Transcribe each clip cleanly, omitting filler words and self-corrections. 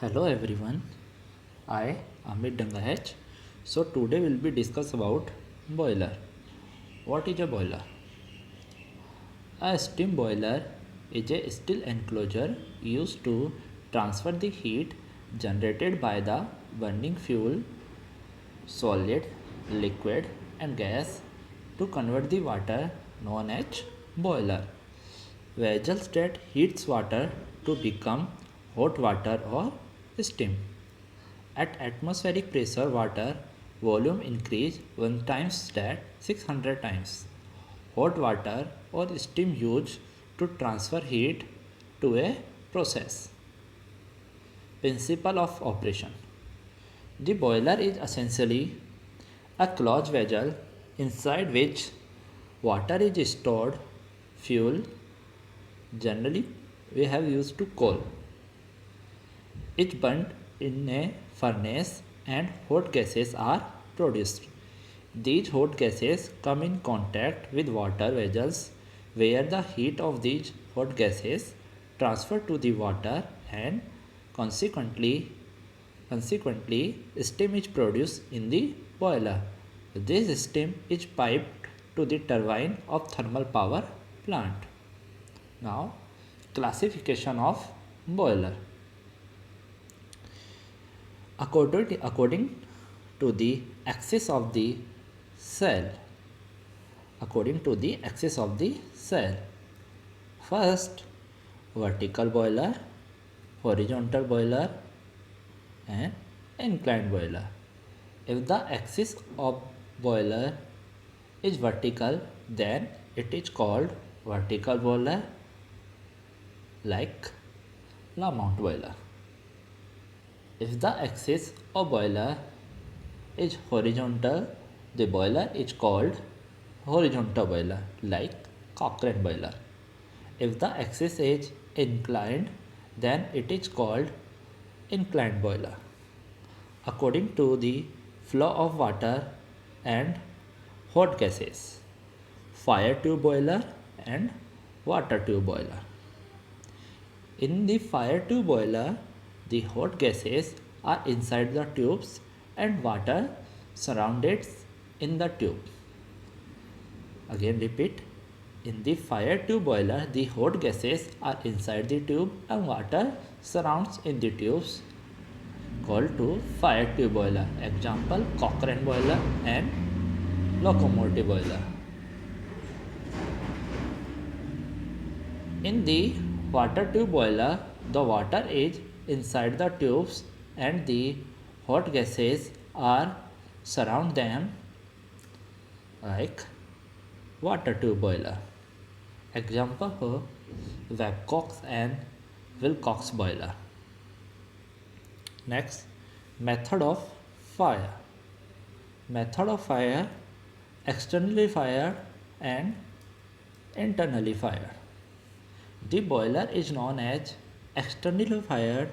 Hello everyone, I Amit Dangayach. So today we'll be discuss about boiler. What is a boiler? A steam boiler is a steel enclosure used to transfer the heat generated by the burning fuel, solid, liquid and gas to convert the water known as boiler. Vessels that heats water to become hot water or steam. At atmospheric pressure, water volume increase 1 times that 600 times. Hot water or steam used to transfer heat to a process. Principle of operation. The boiler is essentially a closed vessel inside which water is stored. Fuel generally we have used to coal. It's burnt in a furnace and hot gases are produced. These hot gases come in contact with water vessels where the heat of these hot gases transfer to the water and consequently steam is produced in the boiler. This steam is piped to the turbine of thermal power plant. Now, classification of boiler. According to the axis of the cell. According to the axis of the cell. First, vertical boiler, horizontal boiler and inclined boiler. If the axis of boiler is vertical, then it is called vertical boiler, like La Mount boiler. If the axis of boiler is horizontal, the boiler is called horizontal boiler, like Cochran boiler. If the axis is inclined, then it is called inclined boiler. According to the flow of water and hot gases, fire tube boiler and water tube boiler. In the fire tube boiler, the hot gases are inside the tubes and water surrounded in the tube. Again repeat. In the fire tube boiler, the hot gases are inside the tube and water surrounds in the tubes, called to fire tube boiler. Example, Cochran boiler and locomotive boiler. In the water tube boiler, the water is inside the tubes and the hot gases are surround them, like water tube boiler. Example for Babcock's and Wilcox boiler. Next, method of fire. Method of fire: externally fired and internally fired. The boiler is known as externally fired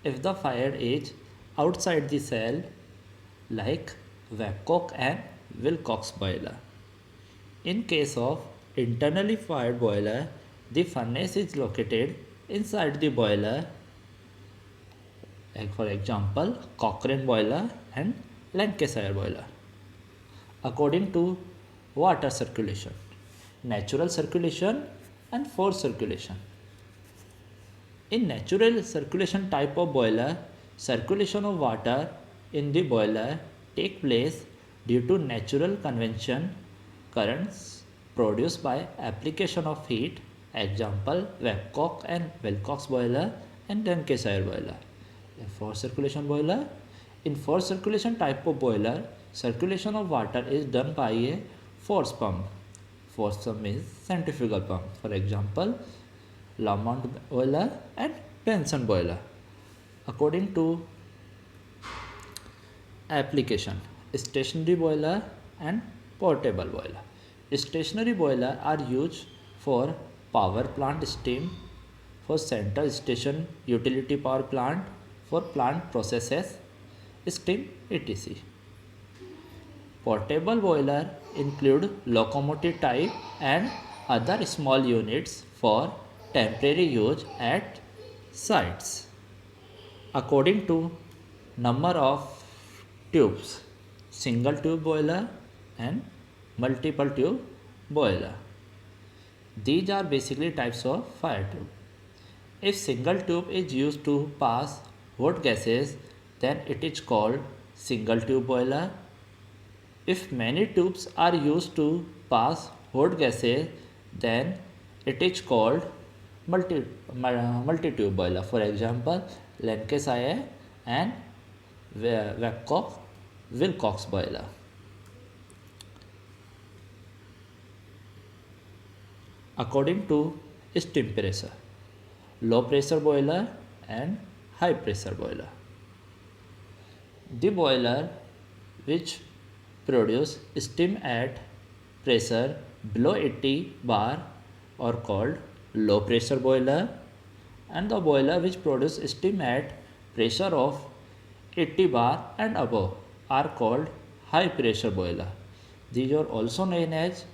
if the fire is outside the cell, like Babcock and Wilcox boiler. In case of internally fired boiler, the furnace is located inside the boiler, like for example Cochran boiler and Lancashire boiler. According to water circulation, natural circulation and forced circulation. In natural circulation type of boiler, circulation of water in the boiler take place due to natural convection currents produced by application of heat. Example, Babcock and Wilcox boiler and Lancashire boiler. A forced circulation boiler. In forced circulation type of boiler, circulation of water is done by a force pump. Force pump is centrifugal pump. For example, Lamont boiler and Benson boiler. According to application, stationary boiler and portable boiler. Stationary boiler are used for power plant steam, for central station utility power plant, for plant processes, steam, etc. Portable boiler include locomotive type and other small units for temporary use at sites. According to number of tubes, single tube boiler and multiple tube boiler. These are basically types of fire tube. If single tube is used to pass hot gases, then it is called single tube boiler. If many tubes are used to pass hot gases, then it is called multi-tube boiler. For example, Lancashire and Wilcox boiler. According to steam pressure, low pressure boiler and high pressure boiler. The boiler which produce steam at pressure below 80 bar are called low pressure boiler, and the boiler which produce steam at pressure of 80 bar and above are called high pressure boiler. These are also known as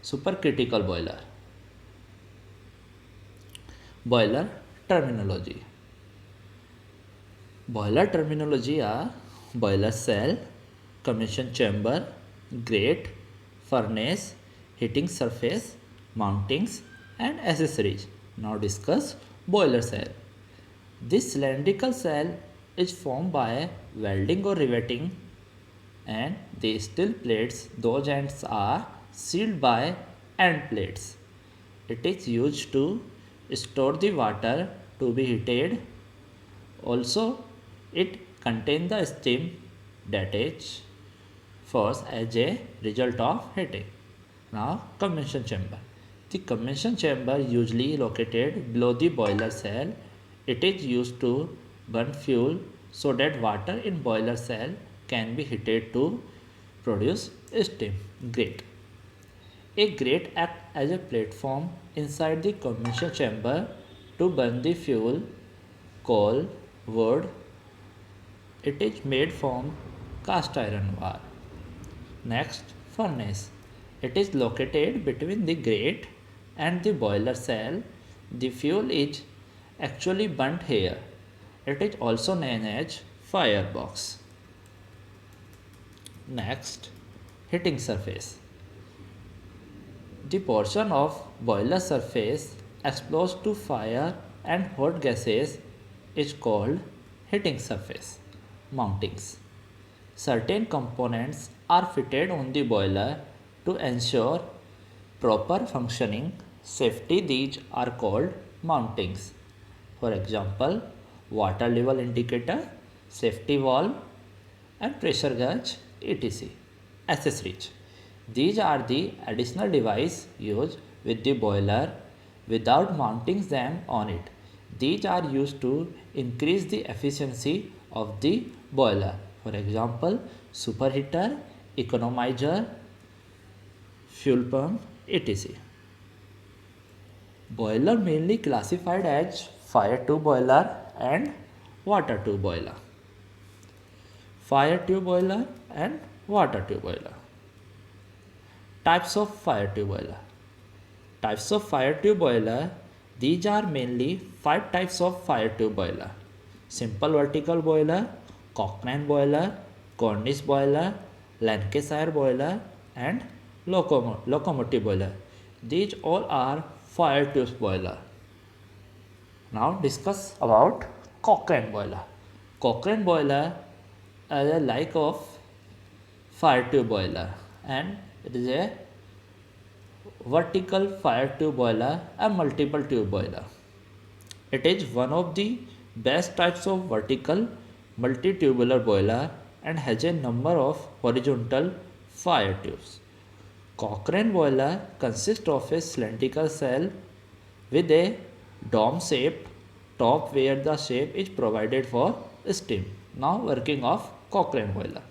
supercritical boiler. Boiler terminology. Boiler terminology are boiler cell, combustion chamber, grate, furnace, heating surface, mountings and accessories. Now discuss boiler cell. This cylindrical cell is formed by welding or riveting, and the steel plates, those ends are sealed by end plates. It is used to store the water to be heated. Also, it contains the steam that is forced as a result of heating. Now, combustion chamber. The combustion chamber usually located below the boiler cell. It is used to burn fuel so that water in boiler cell can be heated to produce steam. Grate. A grate acts as a platform inside the combustion chamber to burn the fuel, coal, wood. It is made from cast iron bar. Next, furnace. It is located between the grate and the boiler cell. The fuel is actually burnt here. It is also known as firebox. Next, heating surface. The portion of boiler surface exposed to fire and hot gases is called heating surface. Mountings. Certain components are fitted on the boiler to ensure proper functioning. Safety, these are called mountings. For example, water level indicator, safety valve and pressure gauge, etc. Accessories. These are the additional devices used with the boiler without mounting them on it. These are used to increase the efficiency of the boiler. For example, superheater, economizer, fuel pump, etc. Boiler mainly classified as fire tube boiler and water tube boiler. Fire tube boiler and water tube boiler. Types of fire tube boiler. Types of fire tube boiler. These are mainly 5 types of fire tube boiler. Simple vertical boiler, Cochran boiler, Cornish boiler, Lancashire boiler and locomotive boiler. These all are fire tube boiler. Now discuss about Cochran boiler. Cochran boiler is a like of fire tube boiler, and it is a vertical fire tube boiler and multiple tube boiler. It is one of the best types of vertical multi-tubular boiler and has a number of horizontal fire tubes. Cochran boiler consists of a cylindrical cell with a dome-shaped top where the shape is provided for steam. Now working of Cochran boiler.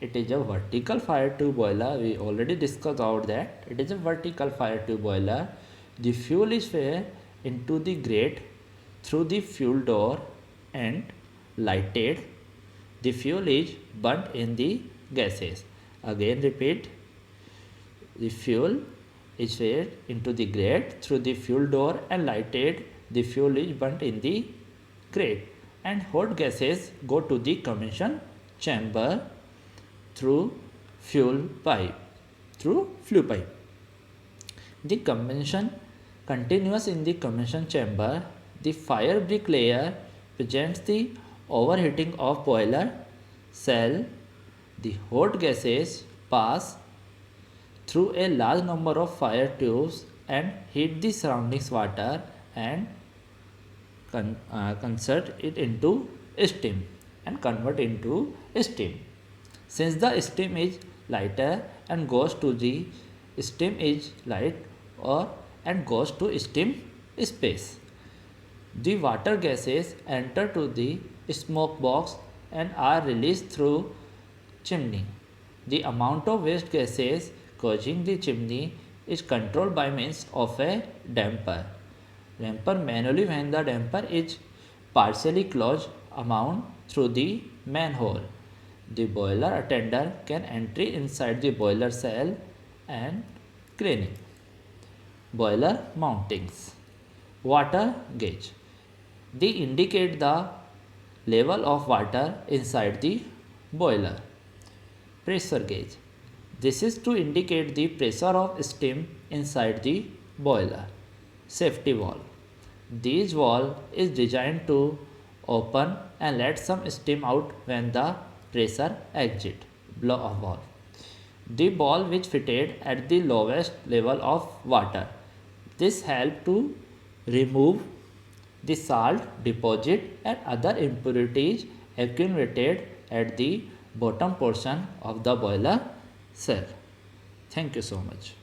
It is a vertical fire tube boiler. We already discussed about that. It is a vertical fire tube boiler. The fuel is fed into the grate through the fuel door and lighted. The fuel is burnt in the gases. Again repeat. The fuel is fed into the grate through the fuel door and lighted. The fuel is burnt in the grate. and hot gases go to the combustion chamber through fuel pipe. The combustion continues in the combustion chamber. The fire brick layer presents the overheating of boiler cell. The hot gases pass through a large number of fire tubes and heat the surroundings water and convert it into steam Since the steam is lighter and goes to the steam is light or and goes to steam space. The water gases enter to the smoke box and are released through chimney. The amount of waste gases causing the chimney is controlled by means of a damper. Damper manually when the damper is partially closed amount through the manhole. The boiler attender can enter inside the boiler cell and cleaning. Boiler mountings. Water gauge. They indicate the level of water inside the boiler. Pressure gauge. This is to indicate the pressure of steam inside the boiler. Safety valve. This valve is designed to open and let some steam out when the pressure exit. Blow off valve. The valve which fitted at the lowest level of water. This helps to remove the salt deposit and other impurities accumulated at the bottom portion of the boiler cell. Thank you so much.